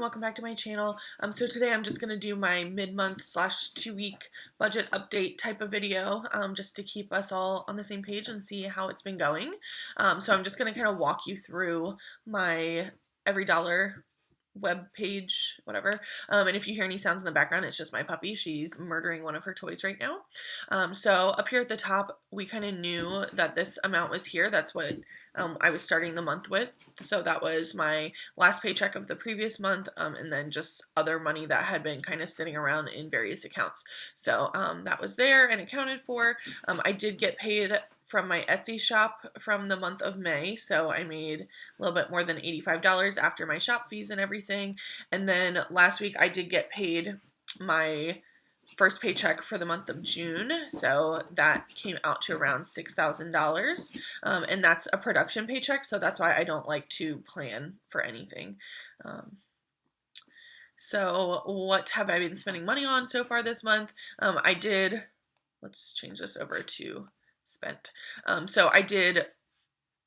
welcome back to my channel. So today I'm just going to do my mid-month slash 2-week budget update type of video, just to keep us all on the same page and see how it's been going. So I'm just going to kind of walk you through my every dollar web page, whatever. And if you hear any sounds in the background, it's just my puppy. She's murdering one of her toys right now. So up here at the top, we kind of knew that this amount was here. That's what I was starting the month with. So that was my last paycheck of the previous month, and then just other money that had been kind of sitting around in various accounts. So that was there and accounted for. I did get paid from my Etsy shop from the month of May, so I made a little bit more than $85 after my shop fees and everything. And then last week I did get paid my first paycheck for the month of June, so that came out to around $6,000, and that's a production paycheck, so that's why I don't like to plan for anything. So what have I been spending money on so far this month? Let's change this over to spent. So I did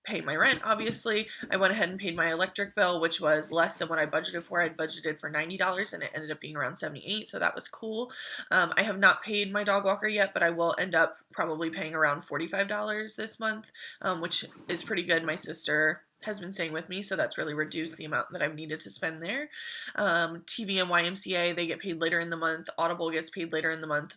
pay my rent, obviously. I went ahead and paid my electric bill, which was less than what I budgeted for. I'd budgeted for $90 and it ended up being around $78, so that was cool. I have not paid my dog walker yet, but I will end up probably paying around $45 this month, which is pretty good. My sister has been staying with me, so that's really reduced the amount that I've needed to spend there. TV and YMCA, they get paid later in the month. Audible gets paid later in the month,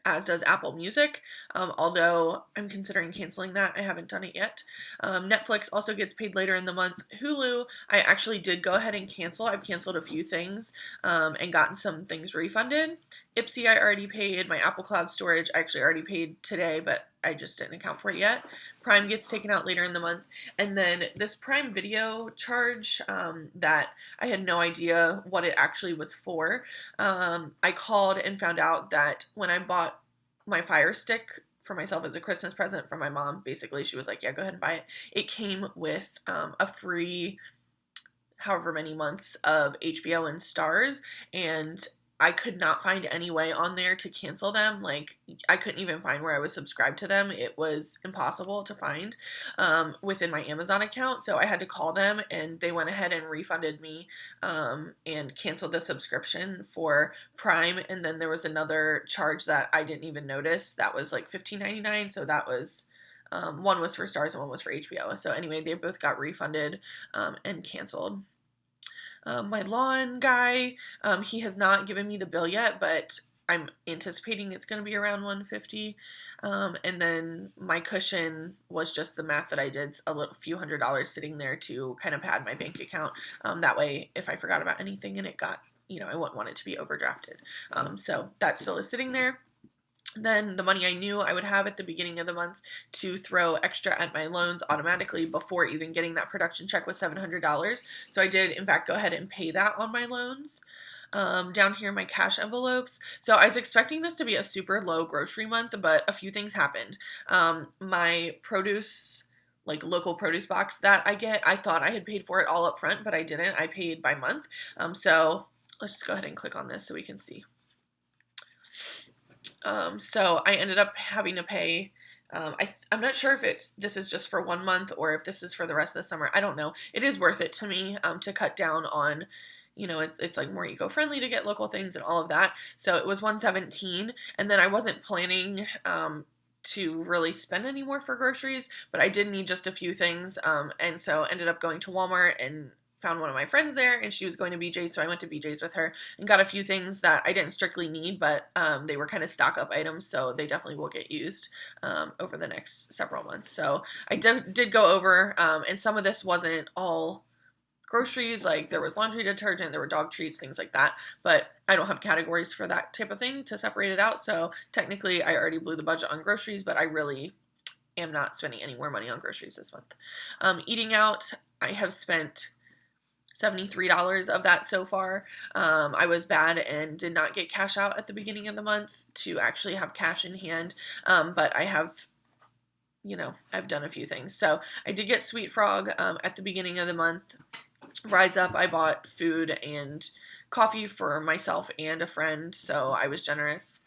as does Apple Music, although I'm considering canceling that. I haven't done it yet. Netflix also gets paid later in the month. Hulu, I actually did go ahead and cancel. I've canceled a few things and gotten some things refunded. Ipsy, I already paid. My Apple Cloud storage, I actually already paid today, but I just didn't account for it yet. Prime gets taken out later in the month. And then this Prime Video charge that I had no idea what it actually was for. I called and found out that when I bought my Fire Stick for myself as a Christmas present from my mom, basically she was like, yeah, go ahead and buy it. It came with a free however many months of HBO and Stars, and I could not find any way on there to cancel them. Like, I couldn't even find where I was subscribed to them. It was impossible to find within my Amazon account. So I had to call them, and they went ahead and refunded me and canceled the subscription for Prime. And then there was another charge that I didn't even notice. That was like $15.99. So that was one was for Stars and one was for HBO. So anyway, they both got refunded and canceled. My lawn guy, he has not given me the bill yet, but I'm anticipating it's going to be around $150. And then my cushion was just the math that I did, few $100s sitting there to kind of pad my bank account. That way, if I forgot about anything and it got, I wouldn't want it to be overdrafted. So that still is sitting there. Then the money I knew I would have at the beginning of the month to throw extra at my loans automatically before even getting that production check was $700. So I did, in fact, go ahead and pay that on my loans. Down here, my cash envelopes. So I was expecting this to be a super low grocery month, but a few things happened. My produce, like local produce box that I get, I thought I had paid for it all up front, but I didn't. I paid by month. So let's just go ahead and click on this so we can see. So I ended up having to pay, I'm not sure if this is just for 1 month or if this is for the rest of the summer. I don't know. It is worth it to me, to cut down on, it's like more eco-friendly to get local things and all of that. So it was $117, and then I wasn't planning, to really spend any more for groceries, but I did need just a few things, and so ended up going to Walmart and found one of my friends there, and she was going to BJ's, so I went to BJ's with her and got a few things that I didn't strictly need, but they were kind of stock up items, so they definitely will get used over the next several months. So I did go over, and some of this wasn't all groceries, like there was laundry detergent, there were dog treats, things like that, but I don't have categories for that type of thing to separate it out, so technically I already blew the budget on groceries, but I really am not spending any more money on groceries this month. Eating out, I have spent $73 of that so far. I was bad and did not get cash out at the beginning of the month to actually have cash in hand, but I have, I've done a few things. So I did get Sweet Frog at the beginning of the month. Rise Up, I bought food and coffee for myself and a friend, so I was generous.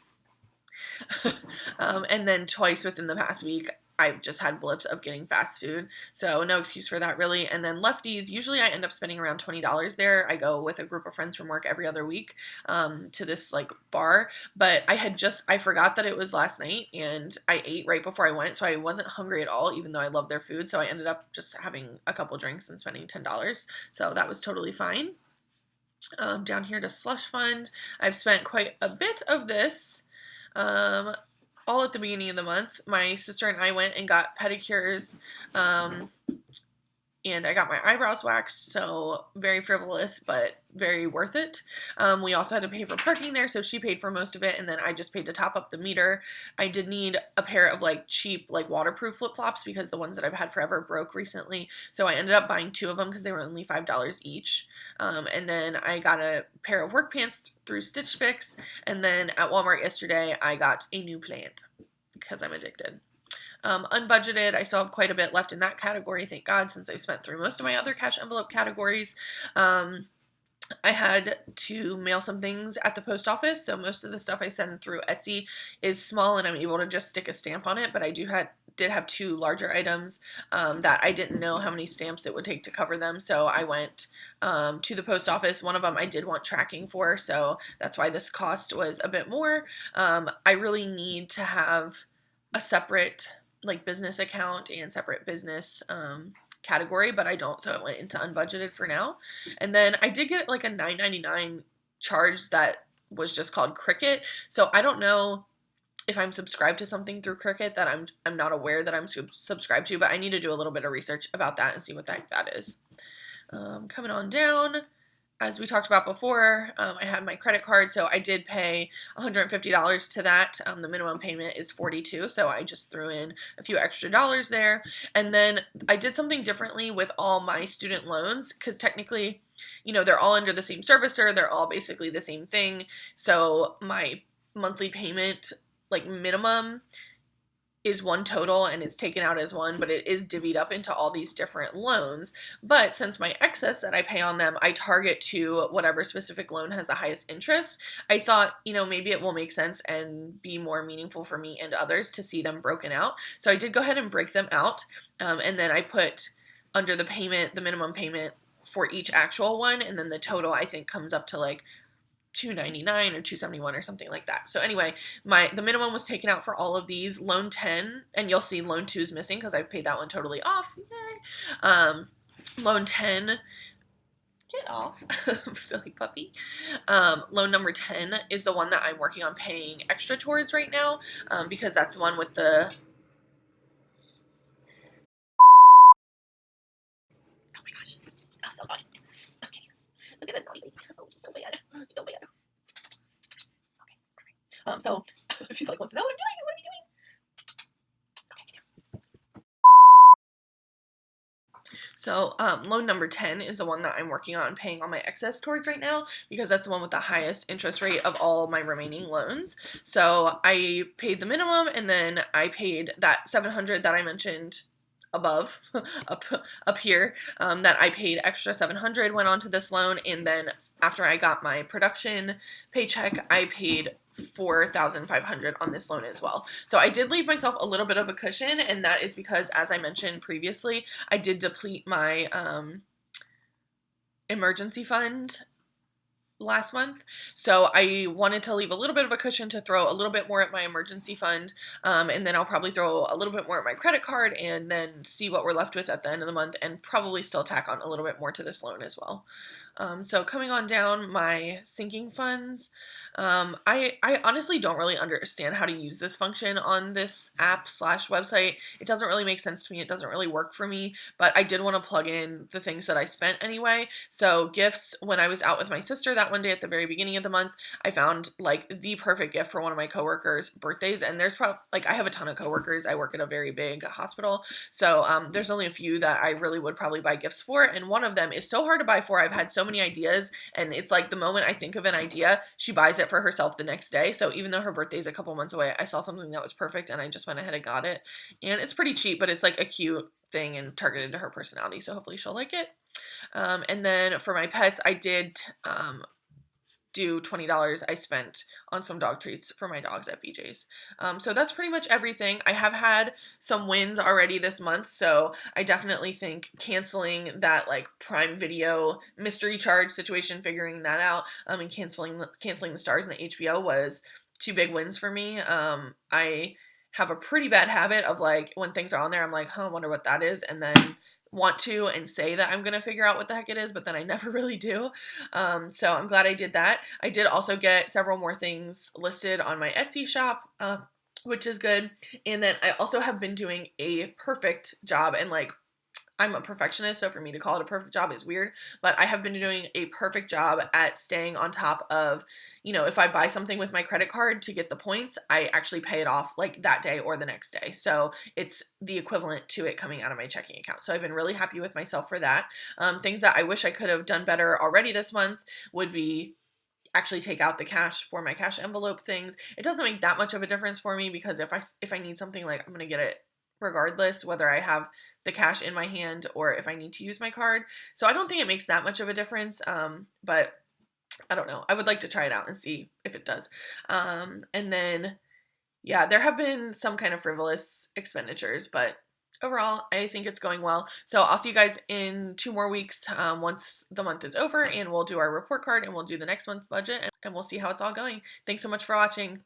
And then twice within the past week, I've just had blips of getting fast food, so no excuse for that really. And then Lefties, usually I end up spending around $20 there. I go with a group of friends from work every other week to this like bar, but I forgot that it was last night and I ate right before I went, so I wasn't hungry at all, even though I love their food. So I ended up just having a couple drinks and spending $10. So that was totally fine. Down here to Slush Fund, I've spent quite a bit of this. All at the beginning of the month. My sister and I went and got pedicures, and I got my eyebrows waxed, so very frivolous, but very worth it. We also had to pay for parking there, so she paid for most of it, and then I just paid to top up the meter. I did need a pair of like cheap, like waterproof flip-flops because the ones that I've had forever broke recently, so I ended up buying 2 of them because they were only $5 each. And then I got a pair of work pants through Stitch Fix, and then at Walmart yesterday I got a new plant because I'm addicted. Unbudgeted, I still have quite a bit left in that category, thank God, since I've spent through most of my other cash envelope categories. I had to mail some things at the post office, so most of the stuff I send through Etsy is small and I'm able to just stick a stamp on it, but I did have 2 larger items that I didn't know how many stamps it would take to cover them, so I went to the post office. One of them I did want tracking for, so that's why this cost was a bit more. I really need to have a separate like business account and separate business category, but I don't, so it went into unbudgeted for now. And then I did get like a $9.99 charge that was just called Cricket, so I don't know if I'm subscribed to something through Cricket that I'm not aware that I'm subscribed to, but I need to do a little bit of research about that and see what the heck that is. Coming on down, as we talked about before, I had my credit card, so I did pay $150 to that. The minimum payment is $42, so I just threw in a few extra dollars there. And then I did something differently with all my student loans, because technically, you know, they're all under the same servicer, they're all basically the same thing. So my monthly payment, like minimum, is one total and it's taken out as one, but it is divvied up into all these different loans. But since my excess that I pay on them, I target to whatever specific loan has the highest interest, I thought, you know, maybe it will make sense and be more meaningful for me and others to see them broken out. So I did go ahead and break them out. And then I put under the payment, the minimum payment for each actual one. And then the total I think comes up to like $299 or $271 or something like that. So anyway, the minimum was taken out for all of these. Loan 10, and you'll see loan 2 is missing because I've paid that one totally off. Yay. Loan 10, get off, silly puppy. Loan number 10 is the one that I'm working on paying extra towards right now, because that's the one with the... Oh my gosh, oh, so naughty. Okay, look at that naughty baby. Oh, so bad, so bad. So she's like, wants to know what I'm doing? What are we doing? Okay. So loan number 10 is the one that I'm working on paying all my excess towards right now, because that's the one with the highest interest rate of all my remaining loans. So I paid the minimum, and then I paid that $700 that I mentioned above, up here, that I paid extra $700 went onto this loan, and then after I got my production paycheck, I paid $4,500 on this loan as well. So I did leave myself a little bit of a cushion, and that is because, as I mentioned previously, I did deplete my emergency fund last month, so I wanted to leave a little bit of a cushion to throw a little bit more at my emergency fund, and then I'll probably throw a little bit more at my credit card, and then see what we're left with at the end of the month, and probably still tack on a little bit more to this loan as well. So coming on down, my sinking funds, I honestly don't really understand how to use this function on this app/website. It doesn't really make sense to me. It doesn't really work for me, but I did want to plug in the things that I spent anyway. So gifts, when I was out with my sister that one day at the very beginning of the month, I found like the perfect gift for one of my coworkers' birthdays. And there's probably, like, I have a ton of coworkers. I work at a very big hospital. So there's only a few that I really would probably buy gifts for. And one of them is so hard to buy for. I've had so many ideas, and it's like the moment I think of an idea, she buys it for herself the next day. So even though her birthday's a couple months away, I saw something that was perfect and I just went ahead and got it. And it's pretty cheap, but it's like a cute thing and targeted to her personality, so hopefully she'll like it. And then for my pets, I did do $20 I spent on some dog treats for my dogs at BJ's. So that's pretty much everything. I have had some wins already this month, so I definitely think canceling that like Prime Video mystery charge situation, figuring that out, and canceling the Stars and the HBO was two big wins for me. I have a pretty bad habit of like when things are on there, I'm like, huh, I wonder what that is, and then want to and say that I'm gonna figure out what the heck it is, but then I never really do. So I'm glad I did that. I did also get several more things listed on my Etsy shop, which is good. And then I also have been doing a perfect job, and like I'm a perfectionist, so for me to call it a perfect job is weird, but I have been doing a perfect job at staying on top of, if I buy something with my credit card to get the points, I actually pay it off like that day or the next day. So it's the equivalent to it coming out of my checking account. So I've been really happy with myself for that. Things that I wish I could have done better already this month would be actually take out the cash for my cash envelope things. It doesn't make that much of a difference for me because if I need something, like I'm going to get it regardless whether I have the cash in my hand or if I need to use my card. So I don't think it makes that much of a difference. But I don't know. I would like to try it out and see if it does. And then, yeah, there have been some kind of frivolous expenditures, but overall, I think it's going well. So I'll see you guys in 2 more weeks once the month is over, and we'll do our report card and we'll do the next month's budget and we'll see how it's all going. Thanks so much for watching.